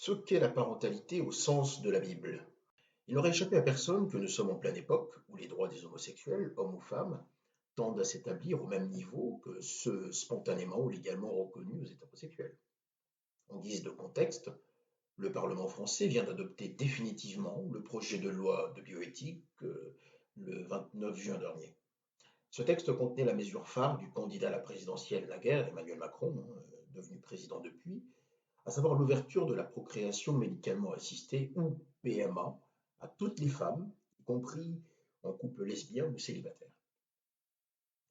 Ce qu'est la parentalité au sens de la Bible. Il n'aurait échappé à personne que nous sommes en pleine époque où les droits des homosexuels, hommes ou femmes, tendent à s'établir au même niveau que ceux spontanément ou légalement reconnus aux hétérosexuels. En guise de contexte, le Parlement français vient d'adopter définitivement le projet de loi de bioéthique le 29 juin dernier. Ce texte contenait la mesure phare du candidat à la présidentielle naguère, Emmanuel Macron, devenu président depuis, à savoir l'ouverture de la procréation médicalement assistée ou PMA à toutes les femmes, y compris en couple lesbien ou célibataire.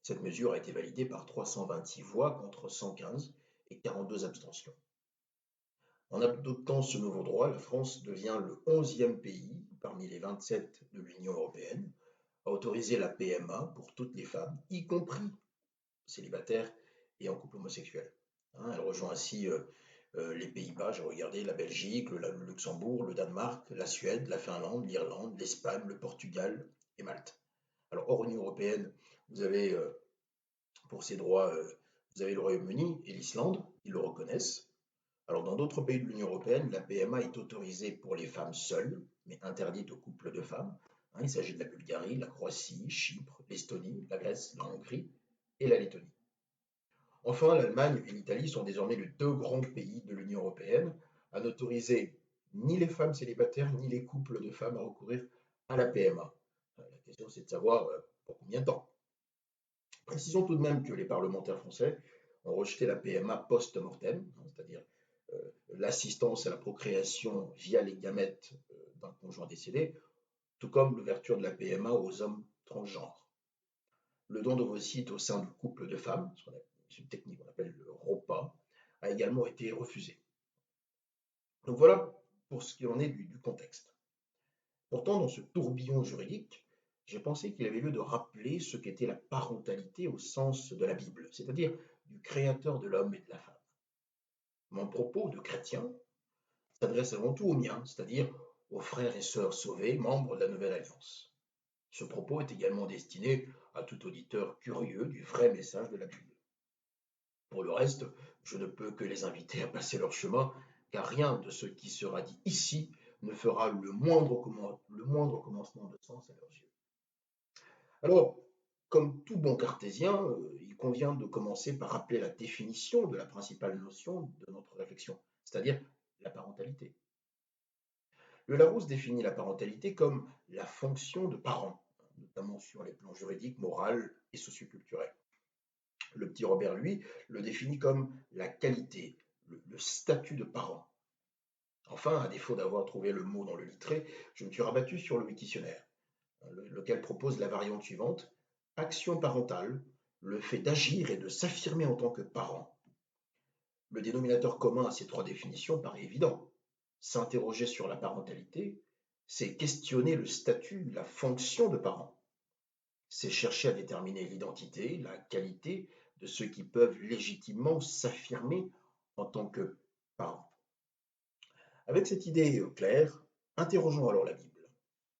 Cette mesure a été validée par 326 voix contre 115 et 42 abstentions. En adoptant ce nouveau droit, la France devient le 11e pays parmi les 27 de l'Union européenne à autoriser la PMA pour toutes les femmes, y compris célibataires et en couple homosexuel. Elle rejoint ainsi les Pays-Bas, j'ai regardé, la Belgique, le Luxembourg, le Danemark, la Suède, la Finlande, l'Irlande, l'Espagne, le Portugal et Malte. Alors, hors Union européenne, vous avez pour ces droits, vous avez le Royaume-Uni et l'Islande, ils le reconnaissent. Alors, dans d'autres pays de l'Union européenne, la PMA est autorisée pour les femmes seules, mais interdite aux couples de femmes. Il s'agit de la Bulgarie, la Croatie, Chypre, l'Estonie, la Grèce, la Hongrie et la Lettonie. Enfin, l'Allemagne et l'Italie sont désormais les deux grands pays de l'Union européenne à n'autoriser ni les femmes célibataires ni les couples de femmes à recourir à la PMA. La question, c'est de savoir pour combien de temps. Précisons tout de même que les parlementaires français ont rejeté la PMA post-mortem, c'est-à-dire l'assistance à la procréation via les gamètes d'un conjoint décédé, tout comme l'ouverture de la PMA aux hommes transgenres. Le don d'ovocytes au sein du couple de femmes, c'est une technique qu'on appelle le ROPA, a également été refusé. Donc voilà pour ce qu'il en est du contexte. Pourtant, dans ce tourbillon juridique, j'ai pensé qu'il avait lieu de rappeler ce qu'était la parentalité au sens de la Bible, c'est-à-dire du créateur de l'homme et de la femme. Mon propos de chrétien s'adresse avant tout aux miens, c'est-à-dire aux frères et sœurs sauvés, membres de la Nouvelle Alliance. Ce propos est également destiné à tout auditeur curieux du vrai message de la Bible. Pour le reste, je ne peux que les inviter à passer leur chemin, car rien de ce qui sera dit ici ne fera le moindre commencement de sens à leurs yeux. Alors, comme tout bon cartésien, il convient de commencer par rappeler la définition de la principale notion de notre réflexion, c'est-à-dire la parentalité. Le Larousse définit la parentalité comme la fonction de parent, notamment sur les plans juridiques, moral et socioculturels. Le petit Robert, lui, le définit comme la qualité, le statut de parent. Enfin, à défaut d'avoir trouvé le mot dans le littré, je me suis rabattu sur le Wiktionnaire, lequel propose la variante suivante: action parentale, le fait d'agir et de s'affirmer en tant que parent. Le dénominateur commun à ces trois définitions paraît évident. S'interroger sur la parentalité, c'est questionner le statut, la fonction de parent. C'est chercher à déterminer l'identité, la qualité de ceux qui peuvent légitimement s'affirmer en tant que parents. Avec cette idée claire, interrogeons alors la Bible.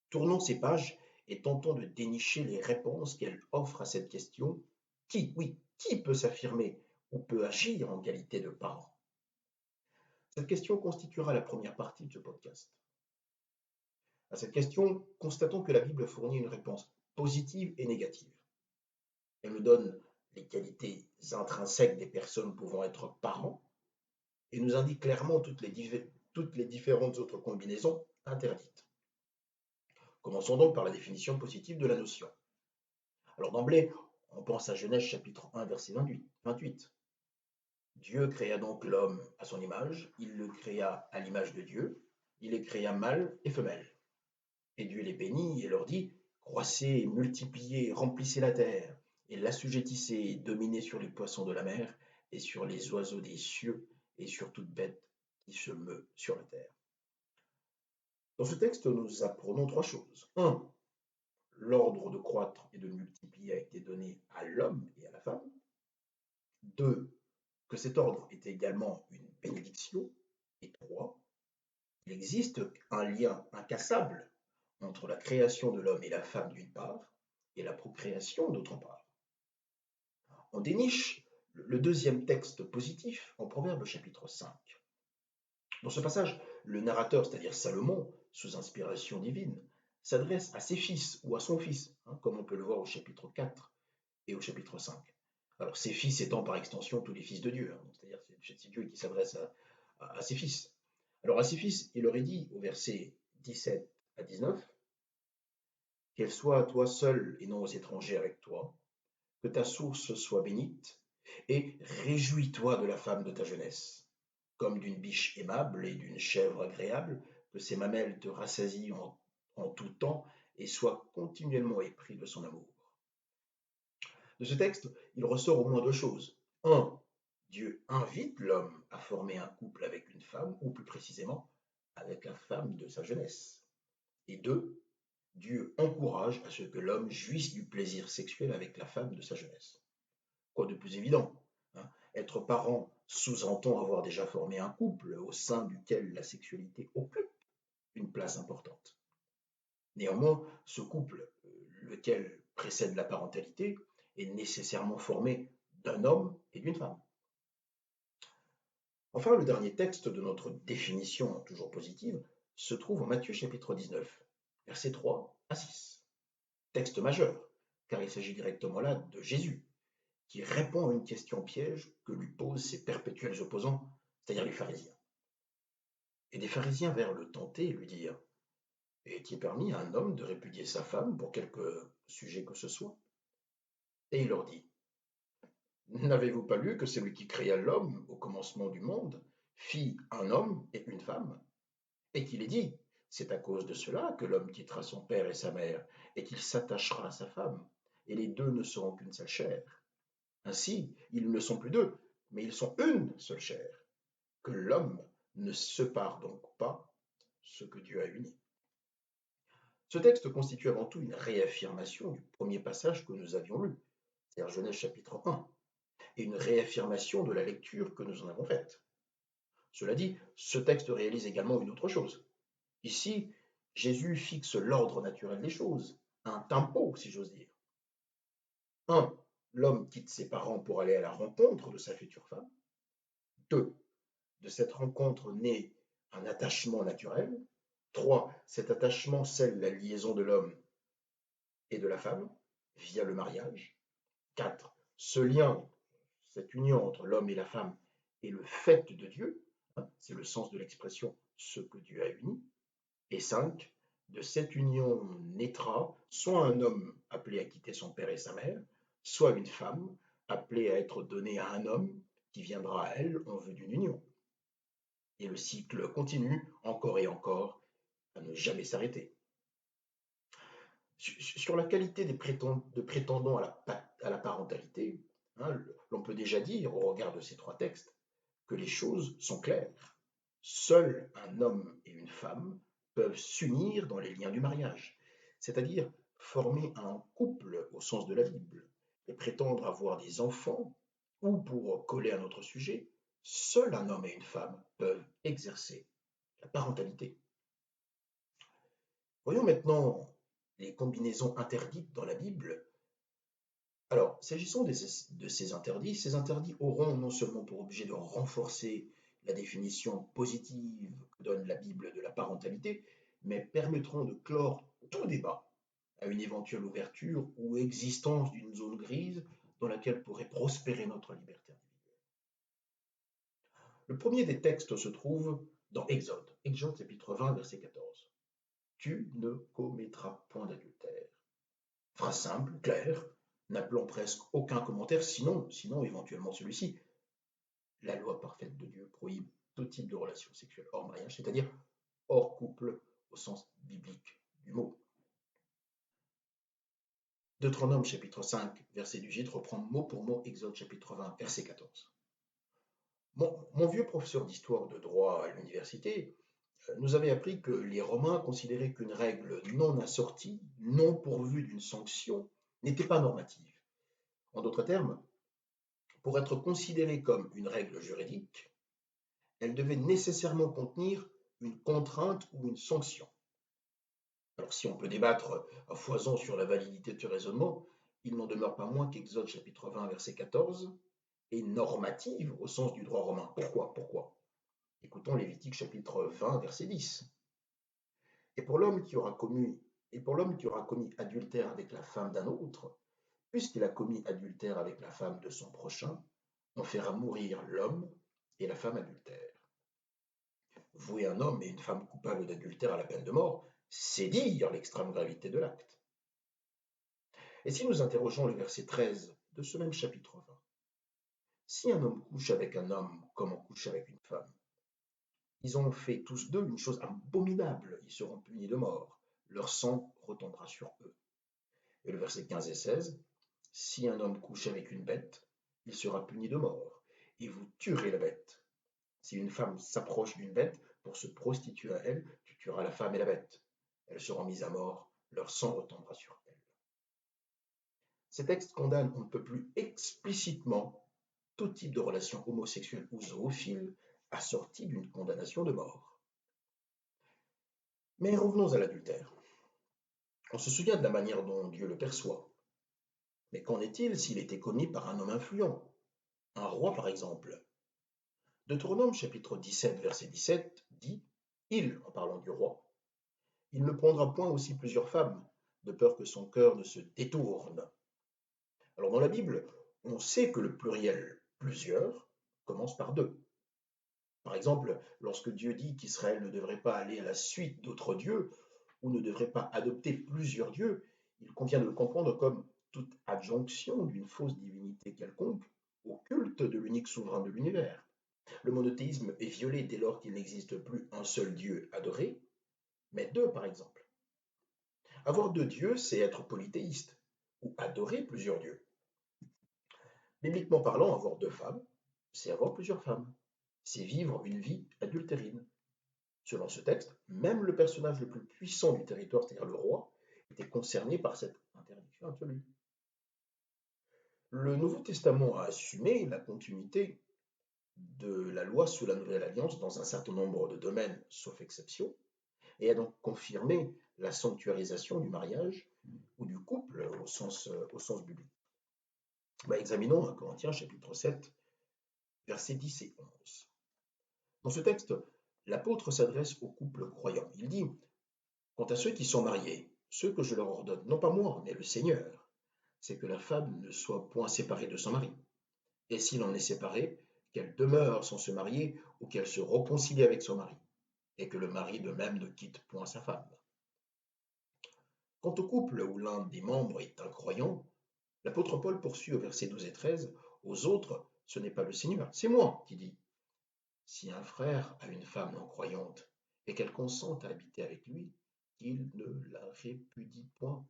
Tournons ces pages et tentons de dénicher les réponses qu'elle offre à cette question: qui peut s'affirmer ou peut agir en qualité de parent? Cette question constituera la première partie de ce podcast. À cette question, constatons que la Bible fournit une réponse positive et négative. Elle nous donne les qualités intrinsèques des personnes pouvant être parents et nous indique clairement toutes les différentes autres combinaisons interdites. Commençons donc par la définition positive de la notion. Alors d'emblée, on pense à Genèse chapitre 1 verset 28. Dieu créa donc l'homme à son image, il le créa à l'image de Dieu, il les créa mâle et femelle. Et Dieu les bénit et leur dit: croissez, multipliez, remplissez la terre, et l'assujettissez, et dominez sur les poissons de la mer, et sur les oiseaux des cieux, et sur toute bête qui se meut sur la terre. Dans ce texte, nous apprenons trois choses. 1. L'ordre de croître et de multiplier a été donné à l'homme et à la femme. 2. Que cet ordre est également une bénédiction. Et 3. Il existe un lien incassable entre la création de l'homme et la femme d'une part, et la procréation d'autre part. On déniche le deuxième texte positif en Proverbe chapitre 5. Dans ce passage, Le narrateur, c'est-à-dire Salomon, sous inspiration divine, s'adresse à ses fils ou à son fils, comme on peut le voir au chapitre 4 et au chapitre 5. Alors, ses fils étant par extension tous les fils de Dieu, c'est-à-dire c'est Dieu qui s'adresse à ses fils. Alors, à ses fils, il aurait dit au verset 17 à 19, qu'elle soit à toi seul et non aux étrangers avec toi, que ta source soit bénite, et réjouis-toi de la femme de ta jeunesse, comme d'une biche aimable et d'une chèvre agréable, que ses mamelles te rassasient en tout temps et soient continuellement épris de son amour. De ce texte, il ressort au moins deux choses. Un, Dieu invite l'homme à former un couple avec une femme, ou plus précisément, avec la femme de sa jeunesse. Et deux, Dieu encourage à ce que l'homme jouisse du plaisir sexuel avec la femme de sa jeunesse. Quoi de plus évident, Être parent sous-entend avoir déjà formé un couple au sein duquel la sexualité occupe une place importante. Néanmoins, ce couple, lequel précède la parentalité, est nécessairement formé d'un homme et d'une femme. Enfin, le dernier texte de notre définition, toujours positive, se trouve en Matthieu chapitre 19, versets 3 à 6. Texte majeur, car il s'agit directement là de Jésus, qui répond à une question piège que lui posent ses perpétuels opposants, c'est-à-dire les pharisiens. Et des pharisiens vinrent le tenter et lui dire, est-il permis à un homme de répudier sa femme pour quelque sujet que ce soit? Et il leur dit, n'avez-vous pas lu que celui qui créa l'homme au commencement du monde fit un homme et une femme? Et qu'il est dit, c'est à cause de cela que l'homme quittera son père et sa mère, et qu'il s'attachera à sa femme, et les deux ne seront qu'une seule chair. Ainsi, ils ne sont plus deux, mais ils sont une seule chair. Que l'homme ne sépare donc pas ce que Dieu a uni. Ce texte constitue avant tout une réaffirmation du premier passage que nous avions lu, c'est-à-dire Genèse chapitre 1, et une réaffirmation de la lecture que nous en avons faite. Cela dit, ce texte réalise également une autre chose. Ici, Jésus fixe l'ordre naturel des choses, un tempo, si j'ose dire. 1. L'homme quitte ses parents pour aller à la rencontre de sa future femme. 2. De cette rencontre naît un attachement naturel. 3. Cet attachement scelle la liaison de l'homme et de la femme via le mariage. 4. Ce lien, cette union entre l'homme et la femme est le fait de Dieu, c'est le sens de l'expression ce que Dieu a uni. Et 5. De cette union naîtra soit un homme appelé à quitter son père et sa mère, soit une femme appelée à être donnée à un homme qui viendra à elle en vue d'une union. Et le cycle continue encore et encore à ne jamais s'arrêter. Sur la qualité de prétendants à la parentalité, l'on peut déjà dire, au regard de ces trois textes, que les choses sont claires. Seul un homme et une femme peuvent s'unir dans les liens du mariage, c'est-à-dire former un couple au sens de la Bible, et prétendre avoir des enfants, ou pour coller à notre sujet, seul un homme et une femme peuvent exercer la parentalité. Voyons maintenant les combinaisons interdites dans la Bible. Alors, s'agissant de ces interdits auront non seulement pour objet de renforcer la définition positive que donne la Bible de la parentalité, mais permettront de clore tout débat à une éventuelle ouverture ou existence d'une zone grise dans laquelle pourrait prospérer notre liberté individuelle. Le premier des textes se trouve dans Exode chapitre 20, verset 14. Tu ne commettras point d'adultère. Phrase simple, claire, n'appelant presque aucun commentaire, sinon éventuellement celui-ci. La loi parfaite de Dieu prohibe tout type de relation sexuelle hors mariage, c'est-à-dire hors couple au sens biblique du mot. Deutéronome chapitre 5, verset du Gîte reprend mot pour mot Exode chapitre 20, verset 14. Mon vieux professeur d'histoire de droit à l'université nous avait appris que les Romains considéraient qu'une règle non assortie, non pourvue d'une sanction, n'était pas normative. En d'autres termes, pour être considérée comme une règle juridique, elle devait nécessairement contenir une contrainte ou une sanction. Alors si on peut débattre à foison sur la validité de ce raisonnement, il n'en demeure pas moins qu'Exode chapitre 20 verset 14 est normative au sens du droit romain. Pourquoi? Écoutez. Écoutons Lévitique chapitre 20, verset 10. Et pour l'homme qui aura commis, et pour l'homme qui aura commis adultère avec la femme d'un autre, puisqu'il a commis adultère avec la femme de son prochain, on fera mourir l'homme et la femme adultère. Vouer un homme et une femme coupables d'adultère à la peine de mort, c'est dire l'extrême gravité de l'acte. Et si nous interrogeons le verset 13 de ce même chapitre 20, si un homme couche avec un homme comme on couche avec une femme, ils ont fait tous deux une chose abominable, ils seront punis de mort, leur sang retombera sur eux. Et le verset 15 et 16, si un homme couche avec une bête, il sera puni de mort, et vous tuerez la bête. Si une femme s'approche d'une bête pour se prostituer à elle, tu tueras la femme et la bête. Elles seront mises à mort, leur sang retombera sur elles. Ces textes condamnent on ne peut plus explicitement tout type de relation homosexuelle ou zoophile assortie d'une condamnation de mort. Mais revenons à l'adultère. On se souvient de la manière dont Dieu le perçoit. Mais qu'en est-il s'il était commis par un homme influent, un roi par exemple? Deutéronome chapitre 17, verset 17 dit « Il, en parlant du roi, il ne prendra point aussi plusieurs femmes, de peur que son cœur ne se détourne. » Alors dans la Bible, on sait que le pluriel plusieurs commence par deux. Par exemple, lorsque Dieu dit qu'Israël ne devrait pas aller à la suite d'autres dieux ou ne devrait pas adopter plusieurs dieux, il convient de le comprendre comme toute adjonction d'une fausse divinité quelconque au culte de l'unique souverain de l'univers. Le monothéisme est violé dès lors qu'il n'existe plus un seul Dieu adoré, mais deux par exemple. Avoir deux dieux, c'est être polythéiste, ou adorer plusieurs dieux. Bibliquement parlant, avoir deux femmes, c'est avoir plusieurs femmes. C'est vivre une vie adultérine. Selon ce texte, même le personnage le plus puissant du territoire, c'est-à-dire le roi, était concerné par cette interdiction absolue. Le Nouveau Testament a assumé la continuité de la loi sous la Nouvelle Alliance dans un certain nombre de domaines, sauf exception, et a donc confirmé la sanctuarisation du mariage ou du couple au sens biblique. Examinons 1 Corinthiens chapitre 7, versets 10 et 11. Dans ce texte, l'apôtre s'adresse aux couples croyants. Il dit « Quant à ceux qui sont mariés, ce que je leur ordonne, non pas moi, mais le Seigneur, c'est que la femme ne soit point séparée de son mari. Et s'il en est séparé, qu'elle demeure sans se marier ou qu'elle se réconcilie avec son mari, et que le mari de même ne quitte point sa femme. » Quant au couple où l'un des membres est incroyant, l'apôtre Paul poursuit au verset 12 et 13, « Aux autres, ce n'est pas le Seigneur, c'est moi qui dis. Si un frère a une femme non croyante et qu'elle consente à habiter avec lui, qu'il ne la répudie point.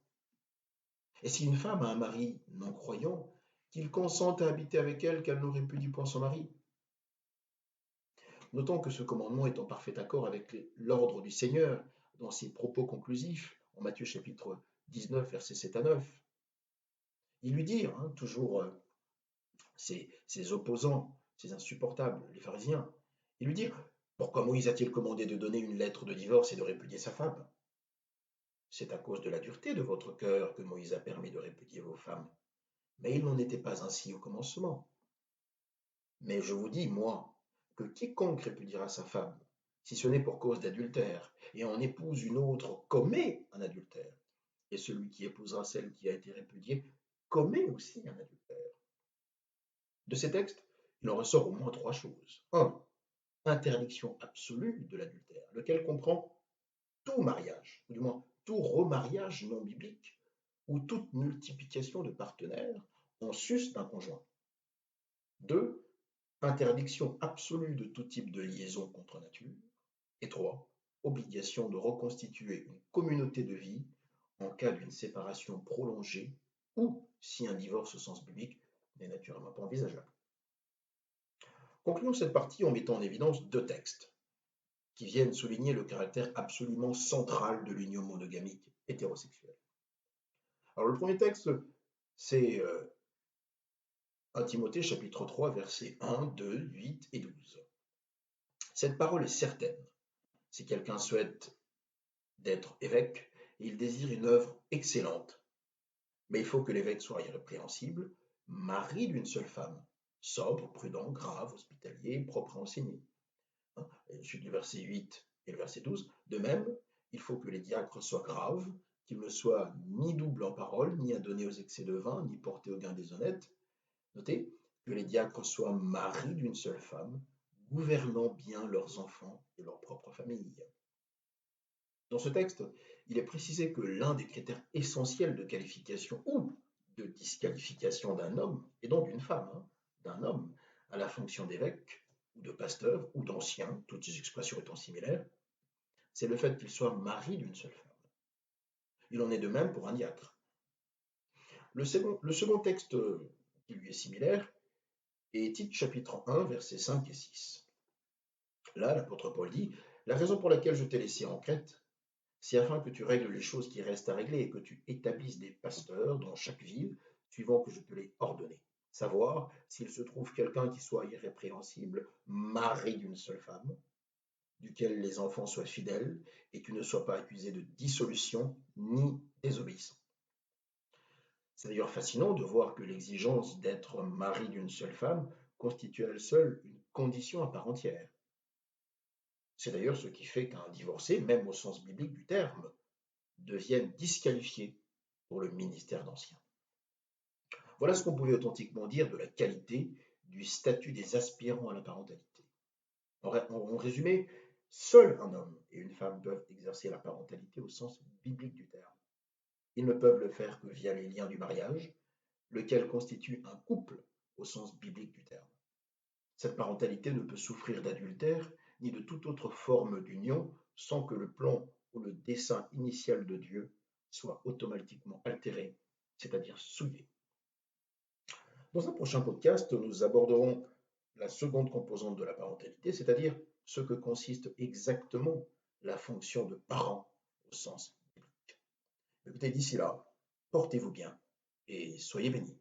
Et si une femme a un mari non croyant, qu'il consente à habiter avec elle, qu'elle ne répudie point son mari. » Notons que ce commandement est en parfait accord avec l'ordre du Seigneur dans ses propos conclusifs en Matthieu chapitre 19, versets 7 à 9. Il lui dit, toujours ses opposants, ses insupportables, les pharisiens, il lui dit « Pourquoi Moïse a-t-il commandé de donner une lettre de divorce et de répudier sa femme? C'est à cause de la dureté de votre cœur que Moïse a permis de répudier vos femmes. Mais il n'en était pas ainsi au commencement. Mais je vous dis, moi, que quiconque répudiera sa femme, si ce n'est pour cause d'adultère, et en épouse une autre, commet un adultère. Et celui qui épousera celle qui a été répudiée commet aussi un adultère. » De ces textes, il en ressort au moins trois choses. 1. Interdiction absolue de l'adultère, lequel comprend tout mariage, ou du moins tout remariage non biblique, ou toute multiplication de partenaires en sus d'un conjoint. 2. Interdiction absolue de tout type de liaison contre nature. Et 3. Obligation de reconstituer une communauté de vie en cas d'une séparation prolongée ou si un divorce au sens biblique n'est naturellement pas envisageable. Concluons cette partie en mettant en évidence deux textes qui viennent souligner le caractère absolument central de l'union monogamique hétérosexuelle. Alors le premier texte, c'est 1 Timothée chapitre 3, versets 1, 2, 8 et 12. Cette parole est certaine. Si quelqu'un souhaite d'être évêque, il désire une œuvre excellente. Mais il faut que l'évêque soit irrépréhensible, mari d'une seule femme, sobre, prudent, grave, hospitalier, propre à enseigner. suite du verset 8 et le verset 12. De même, il faut que les diacres soient graves, qu'ils ne soient ni doubles en parole, ni adonnés aux excès de vin, ni portés au gain déshonnête. Notez que les diacres soient maris d'une seule femme, gouvernant bien leurs enfants et leur propre famille. Dans ce texte, il est précisé que l'un des critères essentiels de qualification ou de disqualification d'un homme, et donc d'une femme, d'un homme, à la fonction d'évêque, ou de pasteur, ou d'ancien, toutes ces expressions étant similaires, c'est le fait qu'il soit mari d'une seule femme. Il en est de même pour un diacre. Le second texte qui lui est similaire est Tite chapitre 1, versets 5 et 6. Là, l'apôtre Paul dit, la raison pour laquelle je t'ai laissé en Crète, c'est afin que tu règles les choses qui restent à régler et que tu établisses des pasteurs dans chaque ville, suivant que je te l'ai ordonné. Savoir s'il se trouve quelqu'un qui soit irrépréhensible, mari d'une seule femme, duquel les enfants soient fidèles, et qui ne soit pas accusé de dissolution ni désobéissant. C'est d'ailleurs fascinant de voir que l'exigence d'être mari d'une seule femme constitue à elle seule une condition à part entière. C'est d'ailleurs ce qui fait qu'un divorcé, même au sens biblique du terme, devienne disqualifié pour le ministère d'ancien. Voilà ce qu'on pouvait authentiquement dire de la qualité du statut des aspirants à la parentalité. En résumé, seul un homme et une femme peuvent exercer la parentalité au sens biblique du terme. Ils ne peuvent le faire que via les liens du mariage, lequel constitue un couple au sens biblique du terme. Cette parentalité ne peut souffrir d'adultère ni de toute autre forme d'union sans que le plan ou le dessein initial de Dieu soit automatiquement altéré, c'est-à-dire souillé. Dans un prochain podcast, nous aborderons la seconde composante de la parentalité, c'est-à-dire ce que consiste exactement la fonction de parent au sens biblique. Écoutez, d'ici là, portez-vous bien et soyez bénis.